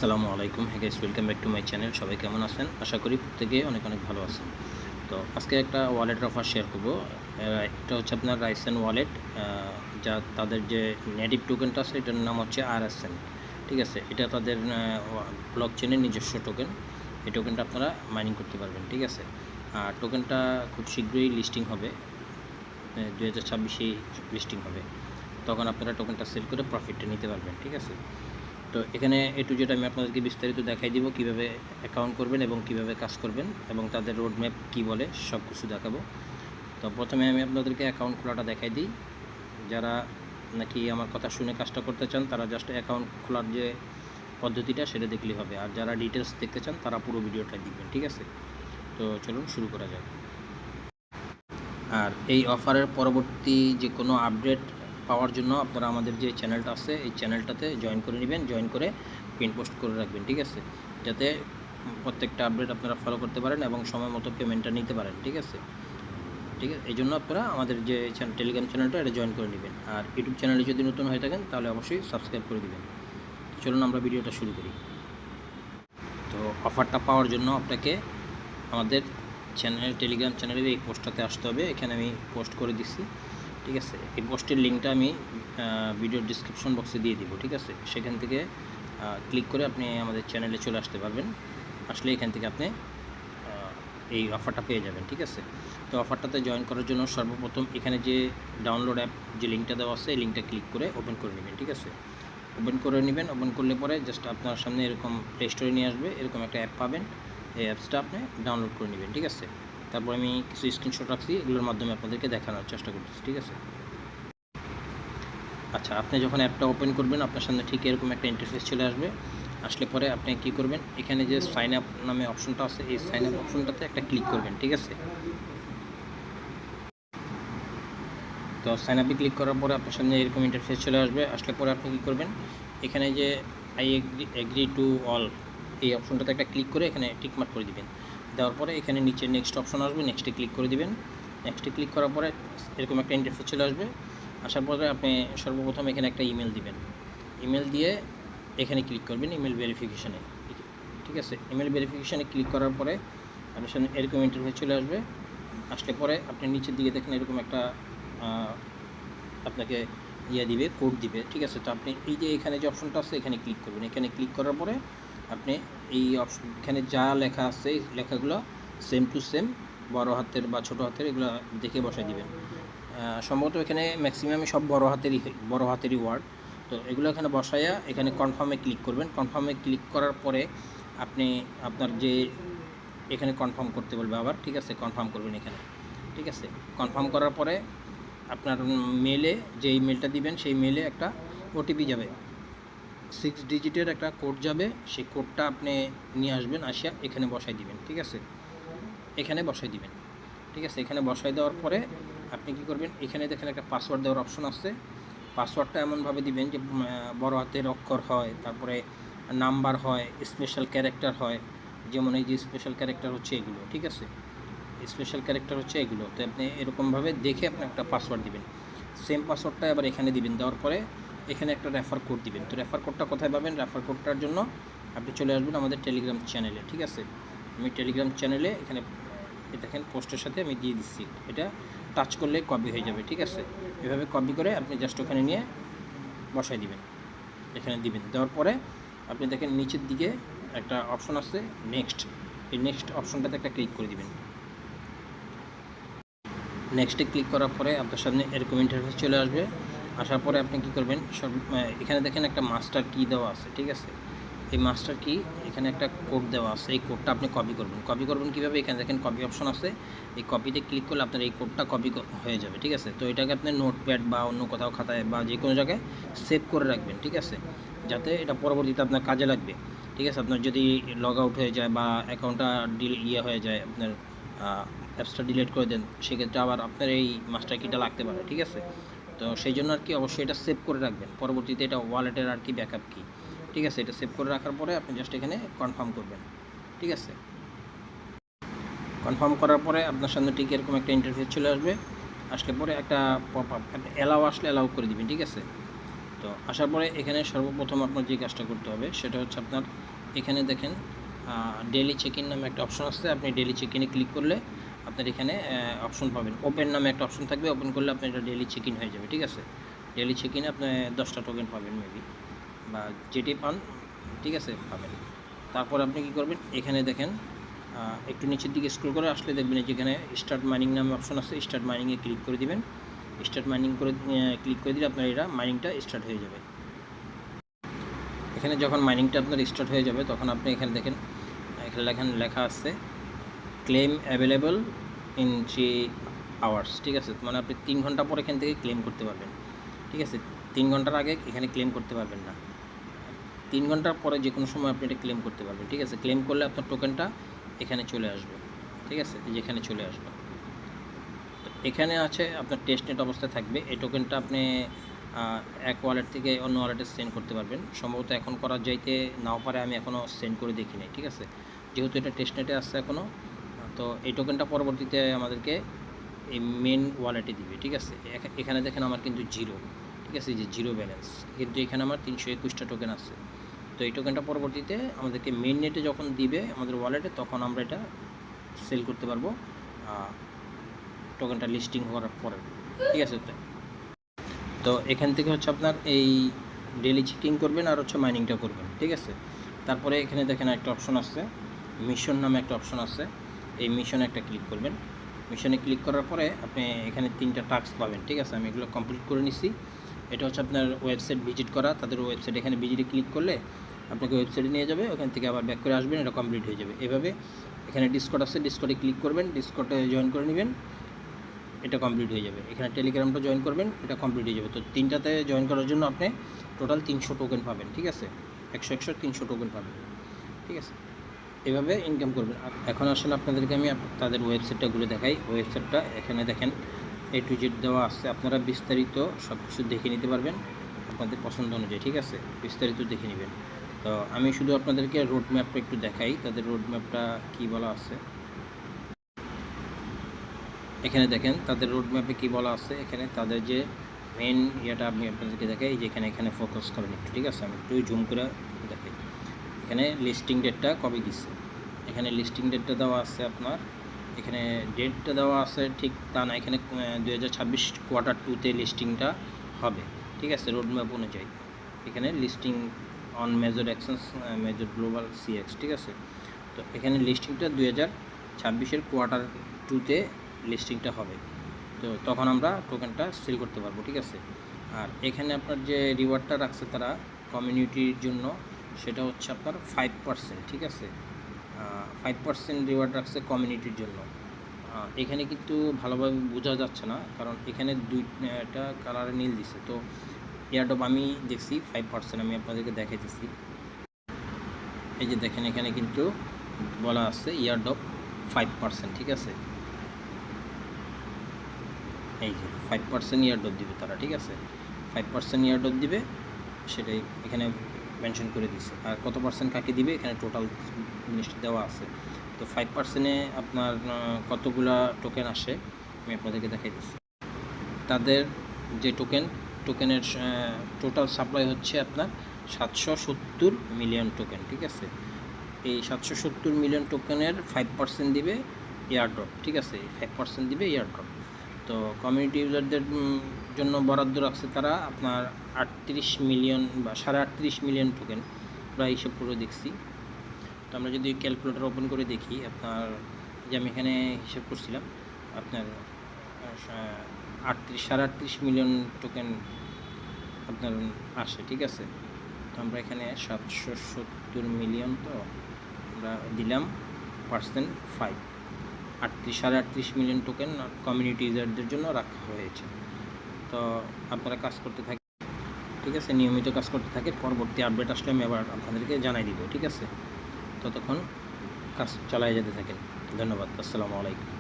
আসসালামু আলাইকুম। হ্যাঁ guys, welcome back to my channel. সবাই কেমন আছেন? আশা করি প্রত্যেকে অনেক অনেক ভালো আছেন। তো আজকে একটা ওয়ালেটের অফার শেয়ার করব। এটা হচ্ছে আপনার রাইসেন ওয়ালেট, যা তাদের যে নেটিভ টোকেনটা আছে এটার নাম হচ্ছে RSN। ঠিক আছে, এটা তাদের ব্লক চেনের নিজস্ব টোকেন। এই টোকেনটা আপনারা মাইনিং করতে পারবেন। ঠিক আছে, আর টোকেনটা খুব শীঘ্রই লিস্টিং হবে, 2026-এই লিস্টিং হবে। তখন আপনারা টোকেনটা সেল করে প্রফিটটা নিতে পারবেন। ঠিক আছে, তো এখানে A to Z আমি আপনাদেরকে বিস্তারিত দেখাই দিব কীভাবে অ্যাকাউন্ট করবেন এবং কীভাবে কাজ করবেন এবং তাদের রোড ম্যাপ কী বলে সব কিছু দেখাবো। তো প্রথমে আমি আপনাদেরকে অ্যাকাউন্ট খোলাটা দেখাই দিই। যারা নাকি আমার কথা শুনে কাজটা করতে চান তারা জাস্ট অ্যাকাউন্ট খোলার যে পদ্ধতিটা সেটা দেখলেই হবে, আর যারা ডিটেলস দেখতে চান তারা পুরো ভিডিওটা দেখবেন। ঠিক আছে, তো চলুন শুরু করা যাক। আর এই অফারের পরবর্তী যে কোনো আপডেট পাওয়ার জন্য আপনারা আমাদের যে চ্যানেলটা আছে এই চ্যানেলটাতে জয়েন করে নেবেন, জয়েন করে পিন পোস্ট করে রাখবেন। ঠিক আছে, যাতে প্রত্যেকটা আপডেট আপনারা ফলো করতে পারেন এবং সময় মতো পেমেন্টটা নিতে পারেন। ঠিক আছে, এই জন্য আপনারা আমাদের যে টেলিগ্রাম চ্যানেলটা এটা জয়েন করে নেবেন। আর ইউটিউব চ্যানেলে যদি নতুন হয়ে থাকেন তাহলে অবশ্যই সাবস্ক্রাইব করে দেবেন। চলুন আমরা ভিডিওটা শুরু করি। তো অফারটা পাওয়ার জন্য আপনাকে আমাদের টেলিগ্রাম চ্যানেলের এই পোস্টটাতে আসতে হবে। এখানে আমি পোস্ট করে দিচ্ছি। ঠিক আছে, এই পোস্টের লিঙ্কটা আমি ভিডিওর ডিসক্রিপশন বক্সে দিয়ে দিব। ঠিক আছে, সেখান থেকে ক্লিক করে আপনি আমাদের চ্যানেলে চলে আসতে পারবেন। আসলে এখান থেকে আপনি এই অফারটা পেয়ে যাবেন। ঠিক আছে, তো অফারটাতে জয়েন করার জন্য সর্বপ্রথম এখানে যে ডাউনলোড অ্যাপ যে লিঙ্কটা দেওয়া আছে এই লিঙ্কটা ক্লিক করে ওপেন করে নেবেন। ঠিক আছে, ওপেন করে নেবেন। ওপেন করলে পরে জাস্ট আপনার সামনে এরকম প্লে স্টোরে নিয়ে আসবে, এরকম একটা অ্যাপ পাবেন। এই অ্যাপসটা আপনি ডাউনলোড করে নেবেন। ঠিক আছে, তারপর আমি কিছু স্ক্রিনশট রাখছি, এগুলোর মাধ্যমে আপনাদেরকে দেখানোর চেষ্টা করতেছি। ঠিক আছে, আচ্ছা, আপনি যখন অ্যাপটা ওপেন করবেন আপনার সামনে ঠিক এরকম একটা ইন্টারফেস চলে আসবে। আসলে পরে আপনি কী করবেন, এখানে যে সাইন আপ নামে অপশনটা আছে এই সাইন আপ অপশনটাতে একটা ক্লিক করবেন। ঠিক আছে, তো সাইন আপে ক্লিক করার পরে আপনার সামনে এরকম ইন্টারফেস চলে আসবে। আসলে পরে আপনি কী করবেন, এখানে যে আই এগ্রি টু অল এই অপশনটাতে একটা ক্লিক করে এখানে টিকমার্ক করে দিবেন। দেওয়ার পরে এখানে নিচে নেক্সট অপশন আসবে, নেক্সটে ক্লিক করে দিবেন। নেক্সটে ক্লিক করার পরে এরকম একটা ইন্টারফেস চলে আসবে। আসার পরে আপনি সর্বপ্রথম এখানে একটা ইমেল দিবেন। ইমেল দিয়ে এখানে ক্লিক করবেন ইমেল ভেরিফিকেশানে। ঠিক আছে, ইমেল ভেরিফিকেশানে ক্লিক করার পরে আপনার সামনে এরকম ইন্টারফেস চলে আসবে। আসলে পরে আপনি নিচের দিকে দেখেন এরকম একটা আপনাকে দিবে, কোড দিবে। ঠিক আছে, তো আপনি এই যে এখানে যে অপশনটা আছে এখানে ক্লিক করবেন। এখানে ক্লিক করার পরে আপনি এই অপশন এখানে যা লেখা আছে এই লেখাগুলো সেম টু সেম বড় হাতের বা ছোটো হাতের এগুলো দেখে বসাই দিবেন। সম্ভবত এখানে ম্যাক্সিমামই সব বড় হাতেরই ওয়ার্ড। তো এগুলো এখানে বসাইয়া এখানে কনফার্মে ক্লিক করবেন। কনফার্মে ক্লিক করার পরে আপনি আপনার যে এখানে কনফার্ম করতে বলবে আবার। ঠিক আছে, কনফার্ম করবেন এখানে। ঠিক আছে, কনফার্ম করার পরে আপনার মেলে যে ইমেলটা দিবেন সেই মেলে একটা ওটিপি যাবে, 6 ডিজিটের একটা কোড যাবে। সেই কোডটা আপনি নিয়ে আসবেন, আসিয়া এখানে বসাই দিবেন। ঠিক আছে, এখানে বসাই দিবেন। ঠিক আছে, এখানে বসাই দেওয়ার পরে আপনি কী করবেন, এখানে দেখেন একটা পাসওয়ার্ড দেওয়ার অপশন আছে। পাসওয়ার্ডটা এমনভাবে দিবেন যে বড় হাতের অক্ষর হয়, তারপরে নাম্বার হয়, স্পেশাল ক্যারেক্টার হয়। যেমন এই যে স্পেশাল ক্যারেক্টার হচ্ছে এগুলো। ঠিক আছে, স্পেশাল ক্যারেক্টার হচ্ছে এগুলো। তো আপনি এরকমভাবে দেখে আপনি একটা পাসওয়ার্ড দিবেন। সেম পাসওয়ার্ডটা এবার এখানে দিবেন। দেওয়ার পরে এখানে একটা রেফার কোড দিবেন। তো রেফার কোডটা কোথায় পাবেন, রেফার কোডটার জন্য আপনি চলে আসবেন আমাদের টেলিগ্রাম চ্যানেলে। ঠিক আছে, আমি টেলিগ্রাম চ্যানেলে এখানে দেখেন পোস্টের সাথে আমি দিয়ে দিচ্ছি। এটা টাচ করলে কপি হয়ে যাবে। ঠিক আছে, এভাবে কপি করে আপনি জাস্ট ওখানে নিয়ে বসাই দিবেন, এখানে দিবেন। দেওয়ার পরে আপনি দেখেন নিচের দিকে একটা অপশন আছে নেক্সট, এই নেক্সট অপশনটাতে একটা ক্লিক করে দিবেন। নেক্সটে ক্লিক করার পরে আপনার সামনে এরকম ইন্টারফেস চলে আসবে। আসার পরে আপনি কী করবেন, এখানে দেখেন একটা মাস্টার কি দেওয়া আছে। ঠিক আছে, এই মাস্টার কি এখানে একটা কোড দেওয়া আছে, এই কোডটা আপনি কপি করবেন। কপি করবেন কীভাবে, এখানে দেখেন কপি অপশন আছে, এই কপিতে ক্লিক করলে আপনার এই কোডটা কপি হয়ে যাবে। ঠিক আছে, তো এটাকে আপনি নোটপ্যাড বা অন্য কোথাও খাতায় বা যে কোনো জায়গায় সেভ করে রাখবেন। ঠিক আছে, যাতে এটা পরবর্তীতে আপনার কাজে লাগবে। ঠিক আছে, আপনার যদি লগ আউট হয়ে যায় বা অ্যাকাউন্টটা হয়ে যায়, আপনার অ্যাপসটা ডিলিট করে দেন, সেক্ষেত্রে আবার আপনার এই মাস্টার কিটা লাগতে পারে। ঠিক আছে, তো সেই জন্য আর কি অবশ্যই এটা সেভ করে রাখবেন, পরবর্তীতে এটা ওয়ালেটের আর কি ব্যাকআপ কি। ঠিক আছে, এটা সেভ করে রাখার পরে আপনি জাস্ট এখানে কনফার্ম করবেন। ঠিক আছে, কনফার্ম করার পরে আপনার সামনে ঠিক এরকম একটা ইন্টারফেস চলে আসবে। আসলে পরে একটা পপ আপ অ্যালাউ আসলে অ্যালাউ করে দিবেন। ঠিক আছে, তো আসার পরে এখানে সর্বপ্রথম আপনার যে কাজটা করতে হবে সেটা হচ্ছে আপনার এখানে দেখেন ডেইলি চেক ইন নামে একটা অপশন আছে। আপনি ডেইলি চেক ইনে ক্লিক করলে আপনার এখানে অপশন পাবেন, ওপেন নামে একটা অপশন থাকবে। ওপেন করলে আপনার এটা ডেইলি চেক ইন হয়ে যাবে, ঠিক আছে। ডেইলি চেক ইনে আপনি 10টা টোকেন পাবেন মেবি, বা যেটি পান, ঠিক আছে, পাবেন। তারপর আপনি কী করবেন, এখানে দেখেন একটু নিচের দিকে স্ক্রল করে আসলে দেখবেন যেখানে স্টার্ট মাইনিং নামে অপশন আছে। স্টার্ট মাইনিংয়ে ক্লিক করে দিবেন। স্টার্ট মাইনিং করে ক্লিক করে দিলে আপনার এটা মাইনিংটা স্টার্ট হয়ে যাবে। এখানে যখন মাইনিংটা আপনার স্টার্ট হয়ে যাবে তখন আপনি এখানে দেখেন এখানে লেখা আছে ক্লেম অ্যাভেলেবল ইন 3 আওয়ার্স, ঠিক আছে। মানে আপনি 3 ঘন্টা পর এখান থেকে ক্লেম করতে পারবেন, ঠিক আছে। 3 ঘন্টার আগে এখানে ক্লেম করতে পারবেন না। 3 ঘন্টার পরে যে কোনো সময় আপনি এটা ক্লেম করতে পারবেন, ঠিক আছে। ক্লেম করলে আপনার টোকেনটা এখানে চলে আসবে, ঠিক আছে, যেখানে চলে আসবে। তো এখানে আছে আপনার টেস্টনেট অবস্থায় থাকবে। এই টোকেনটা আপনি এক ওয়ালেট থেকে অন্য ওয়ালেটে সেন্ড করতে পারবেন। সম্ভবত এখন করা যাইতে নাও পারে, আমি এখনও সেন্ড করে দেখি নাই, ঠিক আছে। যেহেতু এটা টেস্টনেটে আসছে এখনও, তো এই টোকেনটা পরবর্তীতে আমাদেরকে এই মেন ওয়ালেটে দিবে, ঠিক আছে। এখানে দেখেন আমার কিন্তু জিরো, ঠিক আছে, যে জিরো ব্যালেন্স, কিন্তু এখানে আমার 321টা টোকেন আছে। তো এই টোকেনটা পরবর্তীতে আমাদেরকে মেন নেটে যখন দিবে আমাদের ওয়ালেটে, তখন আমরা এটা সেল করতে পারবো টোকেনটা লিস্টিং হওয়ার পরে, ঠিক আছে। তো এখান থেকে হচ্ছে আপনার এই ডেইলি চেকিং করবেন আর হচ্ছে মাইনিংটা করবেন, ঠিক আছে। তারপরে এখানে দেখেন একটা অপশন আছে, মিশন নামে একটা অপশন আছে। এই মিশনে একটা ক্লিক করবেন। মিশনে ক্লিক করার পরে আপনি এখানে 3টা টাস্ক পাবেন, ঠিক আছে। আমি এগুলো কমপ্লিট করে নিছি। এটা হচ্ছে আপনার ওয়েবসাইট ভিজিট করা, তাদের ওয়েবসাইট। এখানে ভিজিটে ক্লিক করলে আপনাকে ওয়েবসাইটে নিয়ে যাবে, ওখান থেকে আবার ব্যাক করে আসবেন, এটা কমপ্লিট হয়ে যাবে। এভাবে এখানে ডিসকর্ড আছে, ডিসকর্ডে ক্লিক করবেন, ডিসকর্ডে জয়েন করে নেবেন, এটা কমপ্লিট হয়ে যাবে। এখানে টেলিগ্রামটা জয়েন করবেন, এটা কমপ্লিট হয়ে যাবে। তো 3টাতে জয়েন করার জন্য আপনি টোটাল 300 টোকেন পাবেন, ঠিক আছে। 100 300 টোকেন পাবেন, ঠিক আছে। এভাবে ইনকাম করবেন। এখন আসলে আপনাদেরকে আমি তাদের ওয়েবসাইটটা ঘুরে দেখাই। ওয়েবসাইটটা এখানে দেখেন A to Z দেওয়া আছে, আপনারা বিস্তারিত সব কিছু দেখে নিতে পারবেন আপনাদের পছন্দ অনুযায়ী, ঠিক আছে। বিস্তারিত দেখে নেবেন। তো আমি শুধু আপনাদেরকে রোড ম্যাপটা একটু দেখাই, তাদের রোড ম্যাপটা কী বলা আছে। এখানে দেখেন তাদের রোড ম্যাপে কী বলা আছে। এখানে তাদের যে মেন ইয়েটা আমি আপনাদেরকে দেখাই, যে এখানে ফোকাস করেন একটু, ঠিক আছে। আমি একটু জুম করে দেখাই। এখানে লিস্টিং ডেটটা কবে দিচ্ছে, এখানে লিস্টিং ডেটটা দেওয়া আছে আপনার, এখানে ডেটটা দেওয়া আছে ঠিক তা না, এখানে 2026 কোয়ার্টার 2তে লিস্টিংটা হবে, ঠিক আছে, রোড ম্যাপ অনুযায়ী। এখানে listing on major actions major global CX, ঠিক আছে। তো এখানে লিস্টিংটা 2026-এর কোয়ার্টার 2তে লিস্টিংটা হবে। তো তখন আমরা টোকেনটা সেল করতে পারবো, ঠিক আছে। আর এখানে আপনার যে রিওয়ার্ডটা রাখছে তারা কমিউনিটির জন্য, সেটা হচ্ছে আপনার 5%, ঠিক আছে। 5% রিওয়ার্ড রাখছে কমিউনিটির জন্য। এখানে কিন্তু ভালোভাবে বোঝা যাচ্ছে না, কারণ এখানে 2টা কালারে নীল দিছে। তো এয়ারড্রপ আমি দেখছি 5%, আমি আপনাদেরকে দেখাইতেছি। এই যে দেখেন এখানে কিন্তু বলা আছে এয়ারড্রপ 5%, ঠিক আছে। এই যে 5% এয়ারড্রপ দিবে তারা, ঠিক আছে। 5% এয়ারড্রপ দিবে, সেটাই এখানে মেনশন করে দিছে। আর কত পার্সেন্ট কাকে দিবে এখানে টোটাল জিনিসটা দেওয়া আছে। তো 5%-এ আপনার কতগুলা টোকেন আসে আমি আপনাদেরকে দেখাই দিচ্ছি। তাদের যে টোকেনের টোটাল সাপ্লাই হচ্ছে আপনার 770 মিলিয়ন টোকেন, ঠিক আছে। এই 770 মিলিয়ন টোকেনের 5% দিবে এয়ারড্রপ, ঠিক আছে। 5% দিবে এয়ারড্রপ। তো কমিউনিটি ইউজারদের জন্য বরাদ্দ রাখছে তারা আপনার 38 মিলিয়ন বা 38.5 মিলিয়ন টোকেন, প্রায় হিসেব করে দেখছি। তো আমরা যদি ক্যালকুলেটর ওপেন করে দেখি, আপনার যে আমি এখানে হিসেব করছিলাম, আপনার 38 মিলিয়ন টোকেন আপনার আসে, ঠিক আছে। তো আমরা এখানে 770 মিলিয়ন, তো আমরা দিলাম পার্সেন্ট 5, 38 মিলিয়ন টোকেন কমিউনিটি ইউজারদের জন্য রাখা হয়েছে। তো আপনারা কাজ করতে থাকেন, ঠিক আছে, নিয়মিত কাজ করতে থাকে। পরবর্তী আপডেট আসলে আমি আবার আপনাদেরকে জানাই দিব, ঠিক আছে। ততক্ষণ কাজ চালিয়ে যেতে থাকেন। ধন্যবাদ। আসসালামু আলাইকুম।